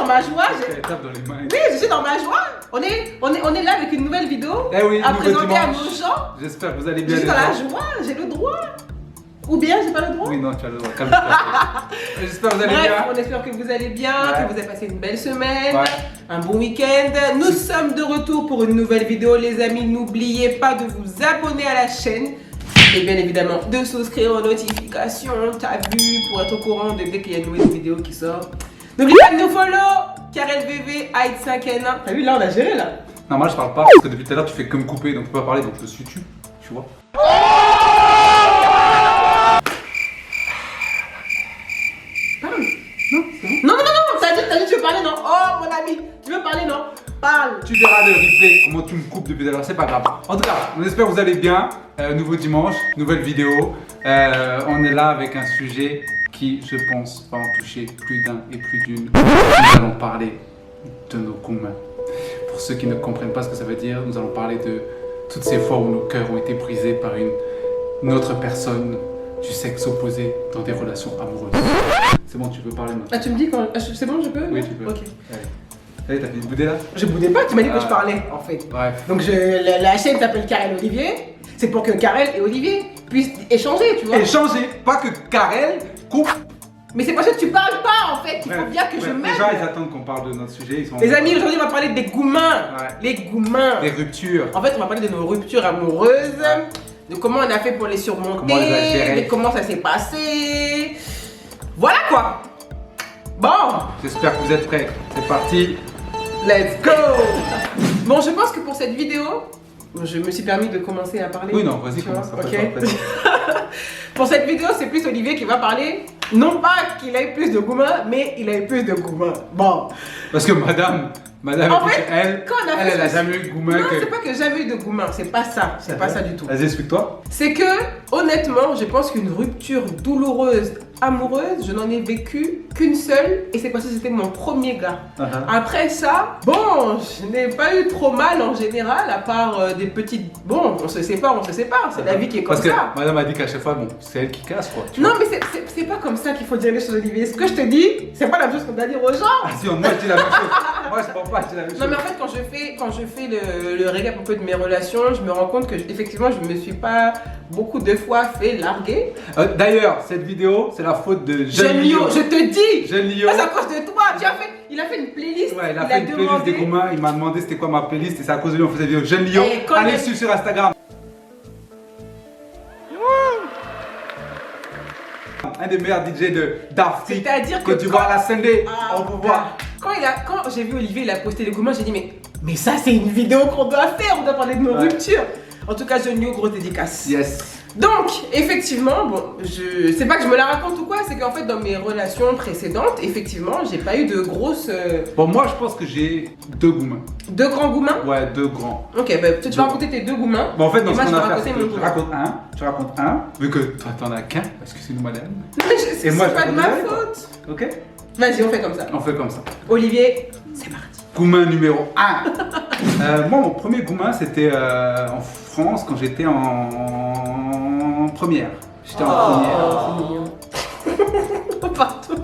ma joie. Tape dans les mains. Oui, je suis dans ma joie. On est là avec une nouvelle vidéo oui, à présenter à nos gens. J'espère que vous allez bien. Je suis dans la joie, j'ai le droit. Ou bien j'ai pas le droit. Oui, non, tu as le droit. Calme-toi. J'espère que vous allez Bref, bien. on espère que vous allez bien, que vous avez passé une belle semaine, un bon week-end. Nous sommes de retour pour une nouvelle vidéo, les amis. N'oubliez pas de vous abonner à la chaîne. Et bien évidemment de souscrire aux notifications, t'as vu, pour être au courant de dès qu'il y a une nouvelle vidéo qui sort. N'oublie pas de nous follow, KarelVV, Aïd5N1. T'as vu, là on a géré là. Non, moi je parle pas parce que depuis tout à l'heure tu fais que me couper donc tu peux pas parler donc je suis tu vois. Parle. Non, c'est bon. Non, t'as dit tu veux parler non. Oh mon ami, tu veux parler non. Parle. Tu verras le replay, comment tu me coupes depuis tout à l'heure, c'est pas grave. En tout cas, on espère que vous allez bien. Nouveau dimanche, nouvelle vidéo. On est là avec un sujet qui, je pense, va en toucher plus d'un et plus d'une. Nous allons parler de nos communs. Pour ceux qui ne comprennent pas ce que ça veut dire, nous allons parler de toutes ces fois où nos cœurs ont été brisés par une autre personne du sexe opposé dans des relations amoureuses. C'est bon, tu peux parler maintenant. Ah, tu me dis quand. C'est bon, je peux. Oui, tu peux. Ok. Allez, t'as fait une boudée là? Je boudais pas, tu m'as dit que je parlais en fait. Bref. Donc la chaîne s'appelle Karel Olivier. C'est pour que Karel et Olivier puissent échanger, tu vois. Échanger, pas que Karel coupe. Mais c'est parce que tu parles pas en fait. Il faut bien que je m'aide. Les gens ils attendent qu'on parle de notre sujet. Les amis, aujourd'hui on va parler des goumins. Les goumins. Des ruptures. En fait, on va parler de nos ruptures amoureuses. De comment on a fait pour les surmonter. Comment on les a gérées. De comment ça s'est passé. Voilà quoi. Bon. J'espère que vous êtes prêts. C'est parti. Let's go. Bon, je pense que pour cette vidéo, je me suis permis de commencer à parler. Oui, non, vas-y, commence. Ok. Pour cette vidéo, c'est plus Olivier qui va parler. Non pas qu'il ait plus de goumins, mais il a eu plus de goumins. Bon. Parce que madame, en fait, elle a jamais eu de goumins. Non, c'est pas que j'ai jamais eu de goumins, c'est pas ça. C'est pas ça du tout. Vas-y, explique-toi. C'est que, honnêtement, je pense qu'une rupture douloureuse, amoureuse, je n'en ai vécu qu'une seule. Et c'est parce que c'était mon premier gars. Après ça, bon, je n'ai pas eu trop mal en général, à part des petites... Bon, on se sépare. C'est la vie qui est comme ça. Parce que madame a dit qu'à chaque fois, bon, c'est elle qui casse, quoi. Non, mais c'est pas comme ça qu'il faut dire les choses, Olivier. Ce que je te dis, c'est pas la même chose qu'on doit dire aux gens. Ah si, moi je dis la même chose. Moi je pense pas, je dis la même chose. Non, mais en fait, quand je fais le récap un peu de mes relations, je me rends compte que effectivement, je me suis pas beaucoup de fois fait larguer. D'ailleurs, cette vidéo, c'est la faute de Jeune Lio. Je te dis. Jeune Lio. C'est à cause de toi. Il a fait une playlist. Ouais, il a fait une playlist des goumins. Il m'a demandé c'était quoi ma playlist et c'est à cause de lui on faisait des vidéos. Jeune Lio. Allez suivre sur Instagram. Un des meilleurs DJ d'Afrique. C'est-à-dire que tu vois à la Sunday, on peut voir. Quand j'ai vu Olivier, il a posté les goumins, j'ai dit mais ça c'est une vidéo qu'on doit faire, on doit parler de nos ruptures. En tout cas, Jeune Lio, grosse dédicace. Yes. Donc, effectivement, bon, c'est pas que je me la raconte ou quoi, c'est qu'en fait, dans mes relations précédentes, effectivement, j'ai pas eu de grosses... Bon, moi, je pense que j'ai 2 goumins. 2 grands goumins? Ouais, 2 grands. Ok, bah, tu vas raconter tes 2 goumins. Bon, en fait, dans ce qu'on a fait, tu racontes un, vu que toi, t'en as qu'un, parce que c'est nous, madame. Non, mais c'est pas de ma faute. Ok? Vas-y, on fait comme ça. On fait comme ça. Olivier, c'est parti. Goûmin numéro 1. Moi, mon premier goûmin, c'était en France, quand j'étais en première. J'étais en première. C'est mignon. Partout.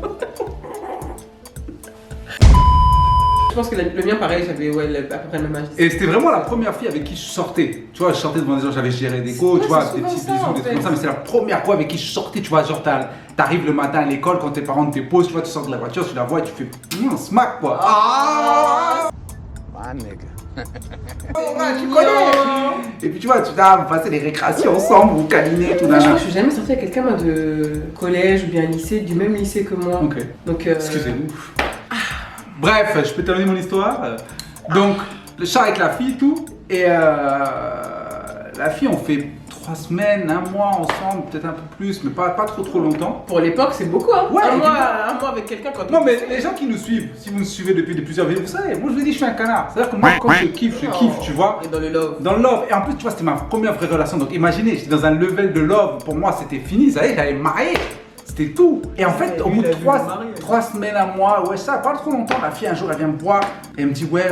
Je pense que le mien, pareil, j'avais à peu près le même âge. Et c'était vraiment la première fille avec qui je sortais. Tu vois, je sortais devant des gens, j'avais géré des cours, tu vois, des petits bisous, des trucs comme ça. Mais c'est la première fois avec qui je sortais. Tu vois, genre, t'arrives le matin à l'école, quand tes parents te déposent, tu vois, tu sors de la voiture, tu la vois et tu fais smack, quoi. My nigga. Tu connais. Et puis tu vois, tu vas passer les récréations ensemble, vous câliner, tout Moi, je crois d'un. que je suis jamais sortie avec quelqu'un de collège ou bien lycée, du même lycée que moi. Ok. Donc, excusez-nous. Bref, je peux terminer mon histoire. Donc, le chat avec la fille, tout. Et la fille, on fait 3 semaines, 1 mois ensemble, peut-être un peu plus, mais pas trop longtemps. Pour l'époque, c'est beaucoup, hein. Ouais, un mois avec quelqu'un quand non, mais les gens qui nous suivent, si vous nous suivez depuis plusieurs vidéos, vous savez, moi je vous dis, je suis un canard. C'est-à-dire que moi, quand je kiffe, tu vois. Et dans le love. Dans le love. Et en plus, tu vois, c'était ma première vraie relation. Donc imaginez, j'étais dans un level de love. Pour moi, c'était fini. Ça y est, j'allais me marier. C'était tout. Et en fait, au bout de 3 semaines, 1 mois, ouais, ça, pas trop longtemps, la fille, un jour, elle vient me voir. Et elle me dit, ouais,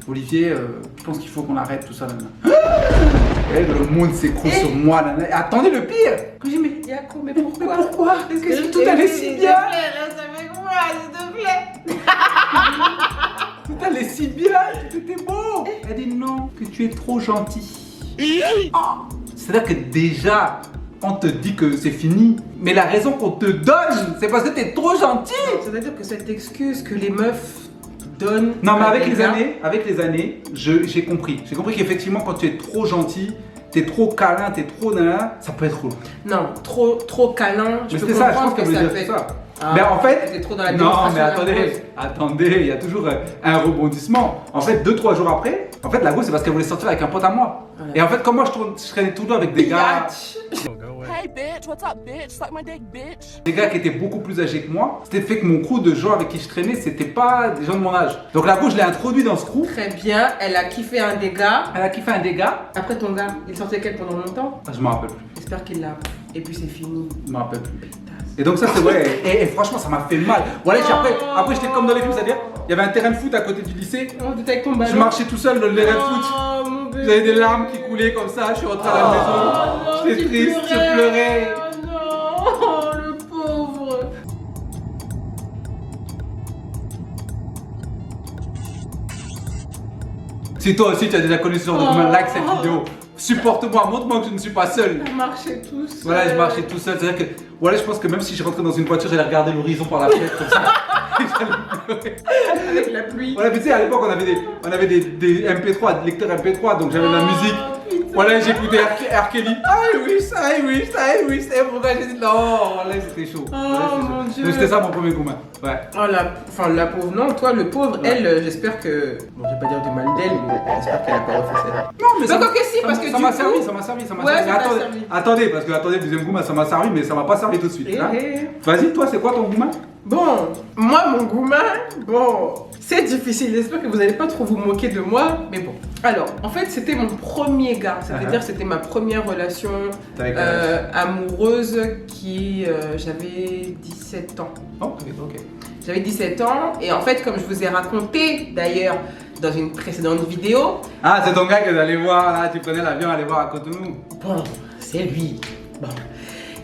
Olivier, je pense qu'il faut qu'on arrête tout ça maintenant. Et le monde s'écroule sur moi. Là, et attendez le pire. Que j'ai dit, mais Yaco, mais pourquoi? Est-ce que tout allait si bien? Reste avec moi, s'il te plaît. Tout allait si bien, tout était beau. Elle dit non, que tu es trop gentil. Oh. C'est-à-dire que déjà, on te dit que c'est fini, mais la raison qu'on te donne, c'est parce que t'es trop gentil. C'est-à-dire que cette excuse que les meufs donnent. Non, mais avec des les gars- années, j'ai compris. J'ai compris qu'effectivement, quand tu es trop gentil, t'es trop câlin, t'es trop nana, ça peut être relou. Non, trop câlin. Mais c'était ça, je pense qu'elle voulait dire fait. ça. Ah, Mais en fait, t'es trop dans la non, démonstration mais amoureuse. attendez, il y a toujours un rebondissement. En fait, 2-3 jours après, en fait, la go, c'est parce qu'elle voulait sortir avec un pote à moi. Voilà. Et en fait, comme moi, je traînais tout le temps avec des gars, Biatch. Hey bitch, what's up bitch? Suck my dick bitch. des gars qui étaient beaucoup plus âgés que moi. C'était fait que mon crew de gens avec qui je traînais, c'était pas des gens de mon âge. Donc la go, je l'ai introduit dans ce crew. Très bien, elle a kiffé un des gars. Elle a kiffé un des gars. Après ton gars, il sortait avec elle pendant longtemps. Ah, je m'en rappelle plus. J'espère qu'il l'a. Et puis c'est fini. Je m'en rappelle plus. Et donc ça c'est ouais, et franchement ça m'a fait mal. Voilà, après j'étais comme dans les films, c'est-à-dire il y avait un terrain de foot à côté du lycée. Oh, t'étais avec ton ballon. Je marchais tout seul dans le terrain de foot. Oh, mon bébé. J'avais des larmes qui coulaient comme ça, je suis rentré à la maison. J'étais triste, je pleurais. Oh non, le pauvre. Si toi aussi tu as déjà connu ce genre de moment, like cette vidéo. Supporte-moi, montre-moi que je ne suis pas seul. On marchait tous. Voilà, je marchais tout seul. C'est-à-dire que, voilà, je pense que même si je rentrais dans une voiture, j'allais regarder l'horizon par la fenêtre comme ça. Et j'allais pleurer. Avec la pluie. Voilà, mais tu sais, à l'époque, on avait des MP3, des lecteurs MP3, donc j'avais de la musique. Putain. Voilà, j'écoutais R. Kelly. I wish. Et pourquoi j'ai dit non, là c'était chaud. Oh, Voilà, c'était mon chaud. Dieu. Mais c'était ça mon premier commun. Ouais. Oh la pauvre, non, toi le pauvre, Ouais. elle, j'espère que. Bon, je vais pas dire du mal d'elle, mais j'espère qu'elle a pas refait ça. Non, mais Donc, ok, si, parce que ça du m'a coup- servi, ça m'a servi. Ouais, Mais ça t'a attendez, servi. attendez, parce que attendez, le deuxième gourmand, ça m'a servi, mais ça m'a pas servi tout de suite. Eh, hein. eh. Vas-y, toi, c'est quoi ton gourmand? Bon, moi mon gourmand, bon, c'est difficile, j'espère que vous n'allez pas trop vous moquer de moi, mais bon. Alors, en fait, c'était mon premier gars, c'est-à-dire que c'était ma première relation T'avais quel âge? amoureuse qui, j'avais 17 ans. Oh, ok. J'avais 17 ans, et en fait, comme je vous ai raconté d'ailleurs dans une précédente vidéo, Ah, c'est ton gars que t'allais voir, là, tu prenais l'avion, aller voir à Cotonou. bon, c'est lui. Bon.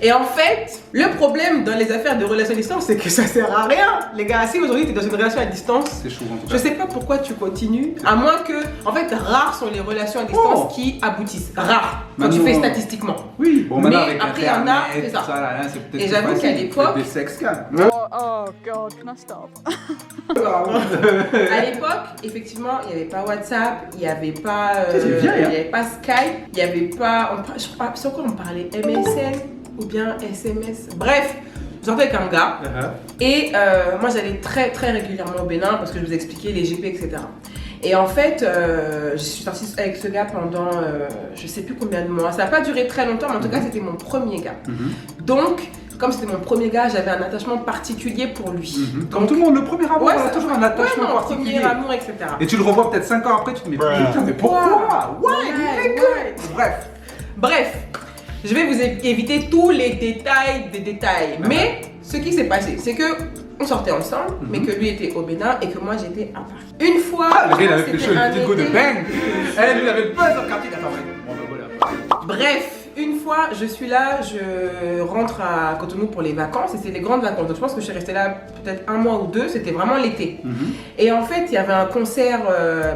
Et en fait, le problème dans les affaires de relations à distance, c'est que ça sert à rien. Les gars, si aujourd'hui tu es dans une relation à distance, C'est chaud en tout je cas. sais pas pourquoi tu continues, à moins que, en fait, rares sont les relations à distance Oh. qui aboutissent. Rares, quand tu Maintenant- fais statistiquement. Oui, bon, maintenant Mais avec après, il y en a, Internet, c'est ça. tout là, là, c'est peut-être Et plus j'avoue facile. qu'à l'époque- Des sexcams. Oh god, can I stop? À l'époque, effectivement, il n'y avait pas WhatsApp, il n'y avait pas, C'est vieille, hein. il y avait pas Skype, il n'y avait pas, je crois, sur quoi on parlait, MSN ou bien SMS. Bref, je sortais avec un gars. Et moi j'allais très très régulièrement au Bénin parce que je vous expliquais les GP, etc. Et en fait, je suis sortie avec ce gars pendant je sais plus combien de mois. Ça n'a pas duré très longtemps, mais en tout cas c'était mon premier gars. Donc, comme c'était mon premier gars, j'avais un attachement particulier pour lui. Comme tout le monde, le premier amour, Ouais, on a ça- toujours un attachement ouais, non, particulier. premier amour, etc. Et tu le revois peut-être 5 ans après, tu te dis mais putain, mais pourquoi? Ouais. Bref. Bref, je vais vous éviter tous les détails des détails. Mais ce qui s'est passé, c'est que on sortait ensemble, mais que lui était au Bénin et que moi j'étais à Paris. Une fois, Ah, le gars, il avait c'était fait chaud, un le petit goût de été- bang. Elle, il avait le buzz au quartier. Attends, bon, ben voilà. Bref, une fois, je suis là, je rentre à Cotonou pour les vacances, et c'est les grandes vacances. Donc je pense que je suis restée là peut-être un mois ou deux, c'était vraiment l'été. Et en fait, il y avait un concert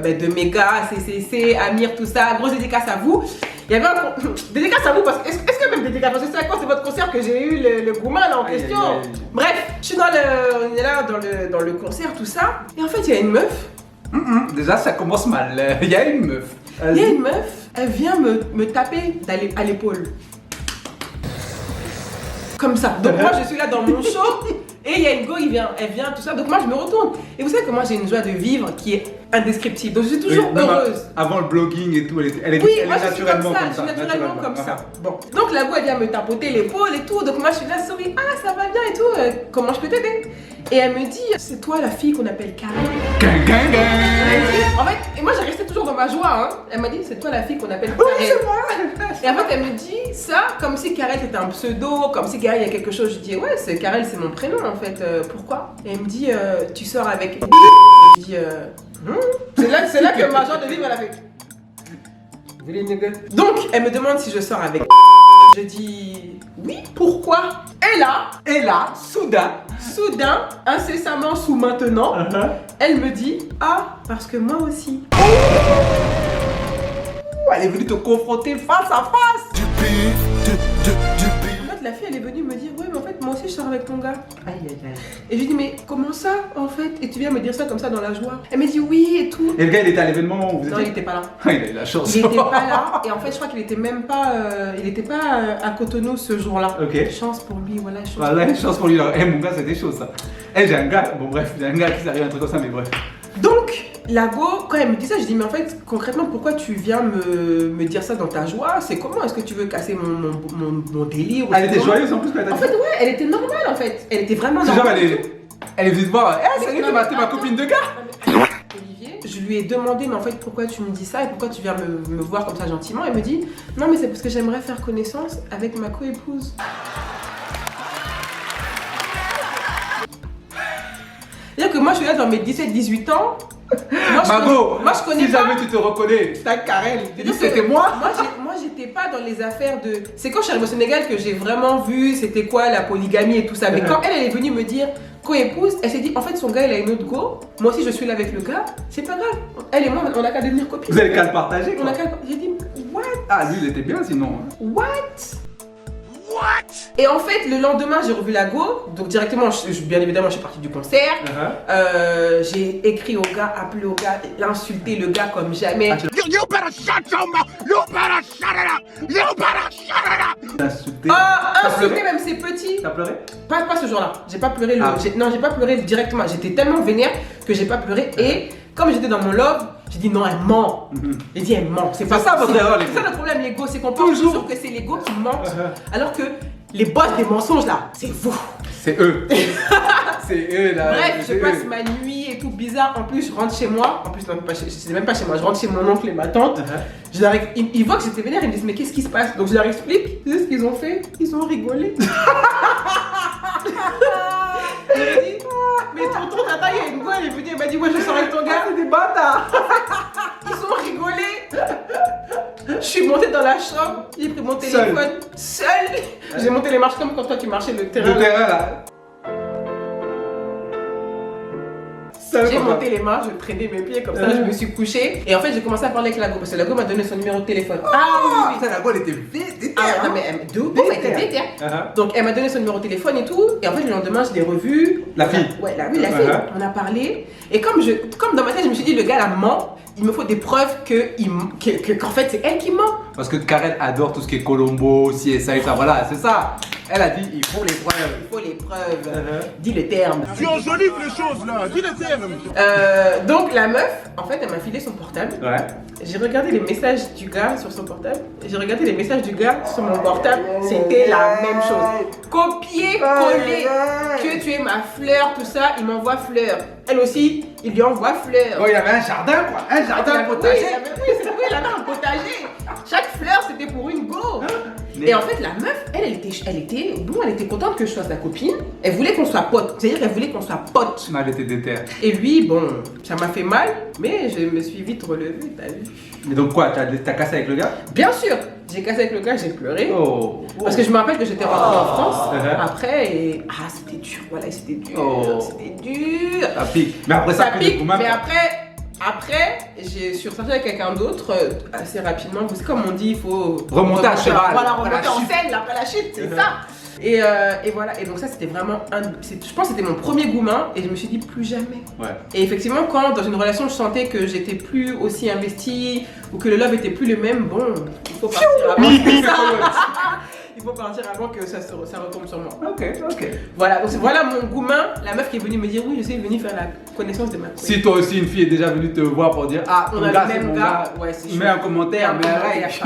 de Méga, CCC, Amir, tout ça, grosse dédicace à vous. Il y avait un dédicace à vous, parce que, est-ce que même dédicace, parce que c'est à cause de votre concert que j'ai eu le gourmand là en Aïe, question. aïe, aïe. Bref, je suis on est là dans le concert, tout ça, et en fait, il y a une meuf. Déjà, ça commence mal. Il y a une meuf. Il y a une meuf, elle vient me taper à l'épaule. Comme ça. Donc moi je suis là dans mon show et il y a une go, elle vient, tout ça. Donc moi je me retourne. Et vous savez que moi j'ai une joie de vivre qui est indescriptible. Donc je suis toujours Oui, même heureuse. Avant le blogging et tout, elle est Oui, elle moi est je suis comme naturellement ça, comme je ça. suis naturellement comme ça. Ah. Bon, donc la go elle vient me tapoter l'épaule et tout, donc moi je suis là, souris, ah ça va bien et tout, comment je peux t'aider? Et elle me dit, c'est toi la fille qu'on appelle Karine. Gang, gang, gang. Elle me dit, en fait, et moi j'ai resté toujours dans ma joie, hein. Elle m'a dit, c'est toi la fille qu'on appelle Karine. Oui, c'est moi. Et en fait elle me dit ça comme si Karel c'était un pseudo, comme si Karel il y a quelque chose. Je dis, ouais, Karel c'est mon prénom en fait, pourquoi? Et elle me dit, tu sors avec. Je dis, c'est là que ma joie de vivre elle a fait. Donc, elle me demande si je sors avec. Je dis oui, pourquoi? Et là, Et là, soudain, Soudain, incessamment sous maintenant, elle me dit ah, parce que moi aussi. Elle est venue te confronter face à face. En fait, la fille, elle est venue me dire ouais, mais en fait, moi aussi, je sors avec ton gars. Aïe aïe aïe. Et je lui dis mais comment ça, en fait? Et tu viens me dire ça comme ça dans la joie? Elle me dit oui et tout. Et le gars, il était à l'événement où vous Non, il étiez. était pas là. Il a eu la chance. Il était pas là. Et en fait, je crois qu'il était même pas, à Cotonou ce jour-là. Ok. Chance pour lui, voilà. Chance Voilà, une chance pour lui. Eh, mon gars, c'était chaud ça. Eh, j'ai un gars, bon bref, j'ai un gars qui s'arrive un truc comme ça, mais bref. Donc, la go, quand elle me dit ça, je dis mais en fait, concrètement, pourquoi tu viens me dire ça dans ta joie? C'est comment? Est-ce que tu veux casser mon délire? Elle était joyeuse en plus quand elle t'a En dit. fait, ouais, elle était normale en fait. Elle était vraiment C'est genre, normale. elle est venue te voir. Eh, Mais salut, non, t'es mais ma attends. copine de gars. Olivier, je lui ai demandé mais en fait pourquoi tu me dis ça et pourquoi tu viens me voir comme ça gentiment. Elle me dit non mais c'est parce que j'aimerais faire connaissance avec ma coépouse. C'est-à-dire que moi je suis là dans mes 17-18 ans. Mago, moi je connais si pas. jamais tu te reconnais, Ta Karel. dis c'était moi. Moi j'étais pas dans les affaires de. C'est quand je suis arrivée au Sénégal que j'ai vraiment vu c'était quoi la polygamie et tout ça. Mais quand elle est venue me dire co-épouse, elle s'est dit en fait son gars il a une autre go. Moi aussi je suis là avec le gars. C'est pas grave. Elle et moi on a qu'à devenir copines. Vous avez qu'à le partager On quoi. a qu'à. J'ai dit what? Ah, lui, il était bien sinon. What? Et en fait, le lendemain, j'ai revu la go. Donc, directement, bien évidemment, je suis partie du concert. J'ai écrit au gars, appelé au gars, insulté le gars comme jamais. You better shut your mouth! You better shut it up! You better shut it up! T'as insulté. Ah, T'as insulté pleuré même ses petits. T'as pleuré? Pas ce jour-là. J'ai pas pleuré le. Ah. Non, j'ai pas pleuré directement. J'étais tellement vénère que j'ai pas pleuré. Et comme j'étais dans mon love, j'ai dit non, elle ment. J'ai dit elle ment. C'est pas ça, votre erreur, les C'est ça le problème, l'ego. C'est qu'on pense toujours que c'est l'ego qui ment. Alors que les boss des mensonges là, c'est vous. C'est eux. C'est eux là. Bref, je c'est passe eux. ma nuit et tout bizarre. En plus, je rentre chez moi. En plus, non, c'est même pas chez moi. Je rentre chez mon oncle et ma tante. Je leur ils voient que j'étais vénère. Ils me disent mais qu'est-ce qui se passe? Donc je leur explique. Tu sais ce qu'ils ont fait? Ils ont rigolé. Je leur ai dit mais tonton tata, il y a une go, elle est venue. Elle m'a dit ouais, je sors avec ton gars. C'est des bâtards. Ils ont rigolé. Je suis montée dans la chambre. J'ai pris mon téléphone seul. J'ai monté les marches comme quand toi tu marchais le terrain. Le terrain là. J'ai monté les marches, je traînais mes pieds comme ça, je me suis couchée. Et en fait, j'ai commencé à parler avec la go parce que la go m'a donné son numéro de téléphone. Ah, putain, la gueule était vite. Ah, non, mais de ouf, elle était vite, hein. Donc, elle m'a donné son numéro de téléphone et tout. Et en fait, le lendemain, je l'ai revue. La fille. Ouais, la fille. On a parlé. Et comme dans ma tête, je me suis dit, le gars, là, ment. Il me faut des preuves qu'en fait, c'est elle qui ment. Parce que Karen adore tout ce qui est Colombo, CSI, ça, voilà, c'est ça. Elle a dit, il faut les preuves. Il faut les preuves. Dis le terme. Tu enjolives les choses là, dis les termes! Donc, la meuf, en fait, elle m'a filé son portable. Ouais. J'ai regardé les messages du gars sur son portable. J'ai regardé les messages du gars sur mon portable. C'était la même chose. Copier-coller. Que tu es ma fleur, tout ça, il m'envoie fleur. Elle aussi, il lui envoie fleur. Bon, il y avait un jardin, quoi. Un jardin potager. Oui, il avait un potager. Chaque fleur, c'était pour une go. Et en fait, la meuf, elle était contente que je sois sa copine. Elle voulait qu'on soit potes. C'est-à-dire qu'elle voulait qu'on soit potes. Non, elle était déter. Et lui, bon, ça m'a fait mal, mais je me suis vite relevée, t'as vu. Mais donc quoi, t'as cassé avec le gars? Bien sûr, j'ai cassé avec le gars, j'ai pleuré. Oh. Parce que je me rappelle que j'étais rentrée en France Uh-huh. après et. Ah, c'était dur, voilà, c'était dur. Oh. C'était dur. Ça pique. Mais après ça, Ça pique. pique, mais après, je suis ressortie avec quelqu'un d'autre assez rapidement. Parce que comme on dit, il faut Remonter à cheval. Voilà, Après la remonter en chute. selle après la chute, c'est ça. Et voilà, et donc ça c'était vraiment je pense que c'était mon premier gourmand et je me suis dit plus jamais. Ouais. Et effectivement, quand dans une relation je sentais que j'étais plus aussi investie ou que le love était plus le même, bon, il faut partir avant que ça. Il faut partir avant que ça retombe sur moi. Ok. Voilà, donc voilà mon gourmand, la meuf qui est venue me dire oui, je suis venue faire la connaissance de ma copine. Si toi aussi une fille est déjà venue te voir pour dire ah On ton a gars le c'est même mon gars. gars, Ouais, c'est mets un commentaire, mets un like.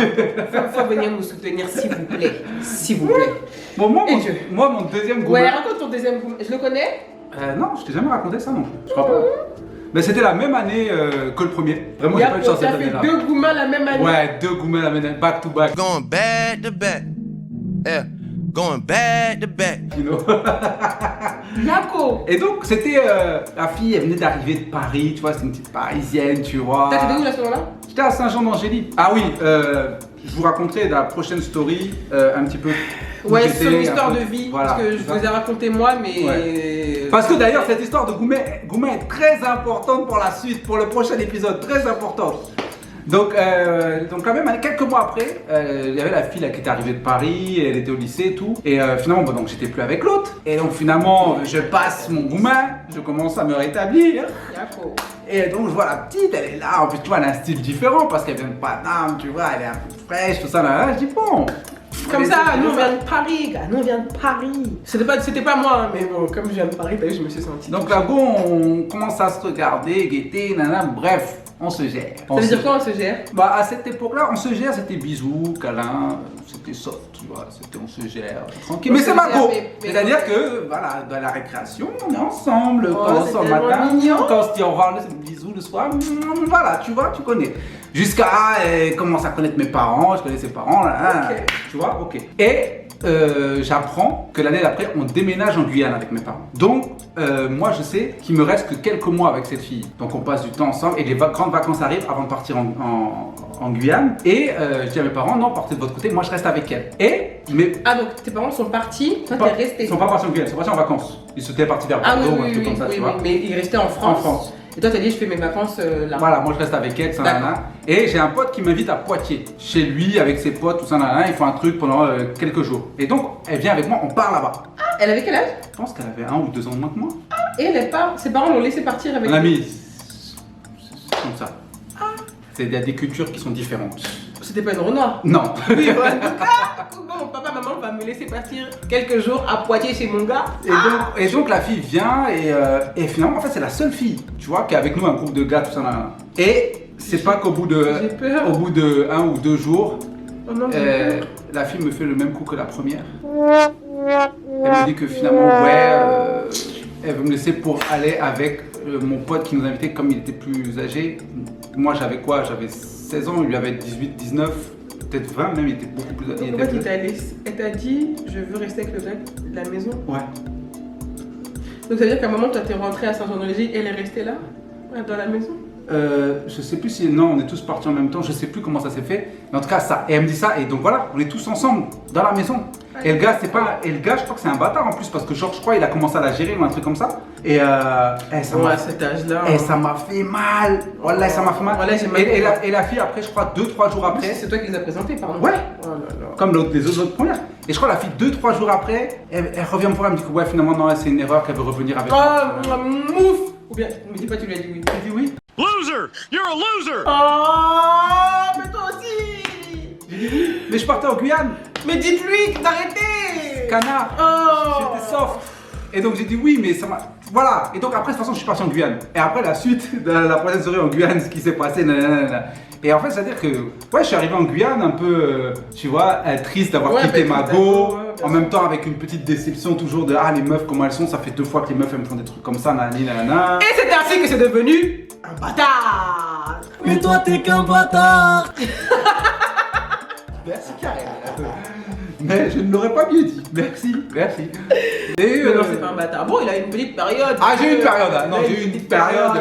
Faut venir nous soutenir s'il vous plaît. S'il vous plaît. Bon moi, Et Dieu. mon deuxième gourmand. Ouais, raconte ton deuxième gourmand. Je le connais. Non, je t'ai jamais raconté ça non plus. Je crois pas. Mais c'était la même année que le premier. Vraiment, j'ai pas eu de chance cette T'as fait année-là. 2 gourmands la même année. Ouais, 2 gourmands la même année, back to back. Going back to back. Yeah, going back to back. You know. Yako. Et donc, c'était la fille, elle venait d'arriver de Paris, tu vois, c'est une petite parisienne, tu vois. T'étais où là ce moment-là? J'étais à Saint-Jean-d'Angély. Ah oui, je vous raconterai dans la prochaine story un petit peu. où Ouais, j'étais, c'est son histoire un peu. de vie. Voilà, Parce que je c'est ça. vous ai raconté moi, mais. Ouais. Parce que d'ailleurs, cette histoire de Gouma est très importante pour la suite, pour le prochain épisode, très importante. Donc quand même, quelques mois après, il y avait la fille là, qui était arrivée de Paris, elle était au lycée et tout. Et finalement, bon, donc j'étais plus avec l'autre. Et donc finalement, je passe mon Gouma, je commence à me rétablir. Et donc je vois la petite, elle est là. En plus, tu vois, elle a un style différent parce qu'elle vient de Paname, tu vois, elle est un peu fraîche, tout ça. Là, je dis bon. Comme ça, nous on vient de Paris, gars, nous on vient de Paris. C'était pas moi, hein, mais bon, comme je viens de Paris, je me suis sentie. Donc là, bon, on commence à se regarder, guetter, nanana, bref. On se gère. Ça veut dire quoi on se gère? Bah à cette époque-là, on se gère, c'était bisous, câlins, c'était soft, tu vois, c'était on se gère, tranquille. Mais c'est ma go. C'est-à-dire que, voilà, dans la récréation, on est ensemble, quand on sort le matin, quand on se dit au revoir, bisous le soir, voilà, tu vois, tu connais. Jusqu'à, elle commence à connaître mes parents, je connais ses parents, là, okay. Tu vois, ok. Et j'apprends que l'année d'après, on déménage en Guyane avec mes parents. Donc, moi, je sais qu'il me reste que quelques mois avec cette fille. Donc, on passe du temps ensemble et les grandes vacances arrivent avant de partir en Guyane. Et je dis à mes parents, non, partez de votre côté, moi, je reste avec elle. Ah, donc tes parents sont partis, toi, t'es resté? Ils sont pas partis en Guyane, ils sont partis en vacances. Ils étaient partis vers Bordeaux, un truc comme ça, tu vois. Mais ils restaient en France. En France. Et toi, t'as dit, je fais mes vacances là. Voilà, moi je reste avec elle, ça, nanana. Et j'ai un pote qui m'invite à Poitiers, chez lui, avec ses potes, tout ça, nanana. Ils font un truc pendant quelques jours. Et donc, elle vient avec moi, on part là-bas. Ah, elle avait quel âge? Je pense qu'elle avait 1 ou 2 ans de moins que moi. Et ses parents l'ont laissé partir avec On a mis. C'est comme ça. Il y a des cultures qui sont différentes. C'était pas une renard? Non. Oui, en tout cas, mon papa, maman va me laisser partir quelques jours à Poitiers chez mon gars. Et donc la fille vient et finalement, en fait, c'est la seule fille, tu vois, qui est avec nous, un groupe de gars, tout ça, nanana. Et c'est pas qu'au bout de 1 ou 2 jours, oh non, la fille me fait le même coup que la première. Elle me dit que finalement, elle veut me laisser pour aller avec mon pote qui nous invitait comme il était plus âgé. Moi, j'avais quoi? J'avais 16 ans, il lui avait 18, 19, peut-être 20 même, il était beaucoup plus âgé. En fait, elle t'a dit, je veux rester avec le gars de la maison? Ouais. Donc ça veut dire qu'à un moment, toi, t'es rentré à Saint-Jean-de-Légis et elle est restée là, dans la maison? Je sais plus si. Non, on est tous partis en même temps, je sais plus comment ça s'est fait. Mais en tout cas, ça. Et elle me dit ça, et donc voilà, on est tous ensemble, dans la maison. Et le gars, c'est pas. Et le gars, je crois que c'est un bâtard en plus, parce que genre, je crois il a commencé à la gérer ou un truc comme ça. Et ça m'a. À cet âge-là. Et ça m'a fait mal. Voilà, ça m'a fait mal. Et la fille, après, je crois, 2-3 jours après. C'est toi qui les as présentés, pardon. Ouais. Oh là là. Comme les autres premières. Et je crois la fille, 2-3 jours après, elle revient me voir, elle me dit que ouais, finalement, non, c'est une erreur, qu'elle veut revenir avec moi. Oh, mouf! Ou bien, me dis pas, tu lui as dit oui. Elle dit oui. Loser! You're a loser! Oh, mais toi aussi! J'ai dit oui. Mais je partais en Guyane. Mais dites-lui d'arrêter! Canard. Oh! J'étais soft. Et donc j'ai dit oui, mais ça m'a. Voilà. Et donc après, de toute façon, je suis parti en Guyane. Et après, la suite de la prochaine soirée en Guyane, ce qui s'est passé, nanana. Et en fait, c'est-à-dire que, ouais, je suis arrivé en Guyane un peu, tu vois, triste d'avoir quitté ma go. En même temps, avec une petite déception toujours de ah, les meufs, comment elles sont. Ça fait 2 fois que les meufs, elles me font des trucs comme ça, nanana. Et c'est ainsi que c'est devenu un bâtard! Mais toi, t'es qu'un bâtard! Merci, Karen. Mais je ne l'aurais pas mieux dit. Merci, merci. Et Mais non, c'est pas un bâtard. Bon, il a une petite période. Ah, j'ai eu une période. Non, j'ai eu une petite période.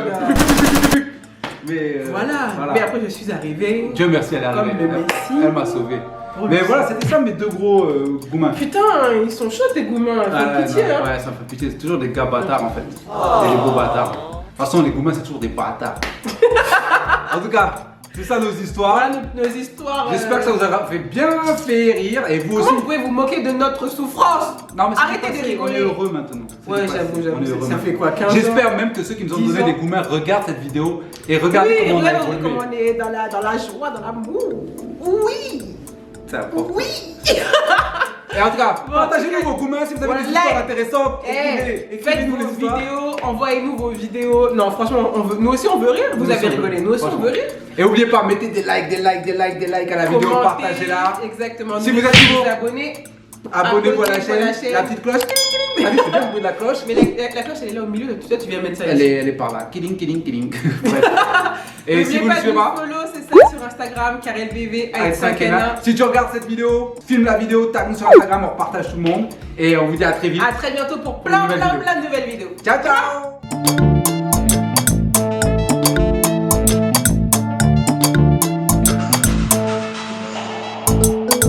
Mais voilà. Mais après, je suis arrivée. Dieu merci, elle est arrivée. Comme le Messie. Elle m'a sauvé. Mais voilà, c'était ça mes 2 gros goumins. Putain, ils sont chauds tes goumins. Ça fait pitié, hein. Ouais, ça me fait pitié. C'est toujours des gars bâtards en fait. C'est des beaux bâtards. De toute façon, les goumins, c'est toujours des bâtards. En tout cas, c'est ça nos histoires. Voilà nos histoires. J'espère que ça vous a bien fait rire. Et vous aussi. Comment vous pouvez vous moquer de notre souffrance? Non, mais arrêtez de rigoler. On est heureux maintenant. Ouais, j'avoue. Ça fait quoi, 15 ans? J'espère même que ceux qui nous ont donné des goumins regardent cette vidéo et regardent comment on a évolué. Comment on est dans la joie, dans l'amour. Oui. C'est important. Oui. Et en tout cas, partagez-nous vos goumins si vous avez des histoires intéressantes. Faites vos vidéos, envoyez-nous vos vidéos. Non, franchement, nous aussi on veut rire. Vous avez rigolé, nous aussi on veut rire. Et n'oubliez pas, mettez des likes à la vidéo, partagez-la. Exactement. Si vous êtes nouveau, abonnez-vous à la chaîne, la petite cloche. T'as vu, c'est bien le bruit de la cloche. Mais la cloche elle est là au milieu, tout ça tu viens mettre ça ici. Elle est par là. Killing. Et si vous ne suivez pas, follow, c'est ça sur Instagram, KarelBV avec 5 N. Si tu regardes cette vidéo, filme la vidéo, tag-nous sur Instagram, on repartage tout le monde. Et on vous dit à très vite. À très bientôt pour plein de nouvelles vidéos. Ciao, ciao.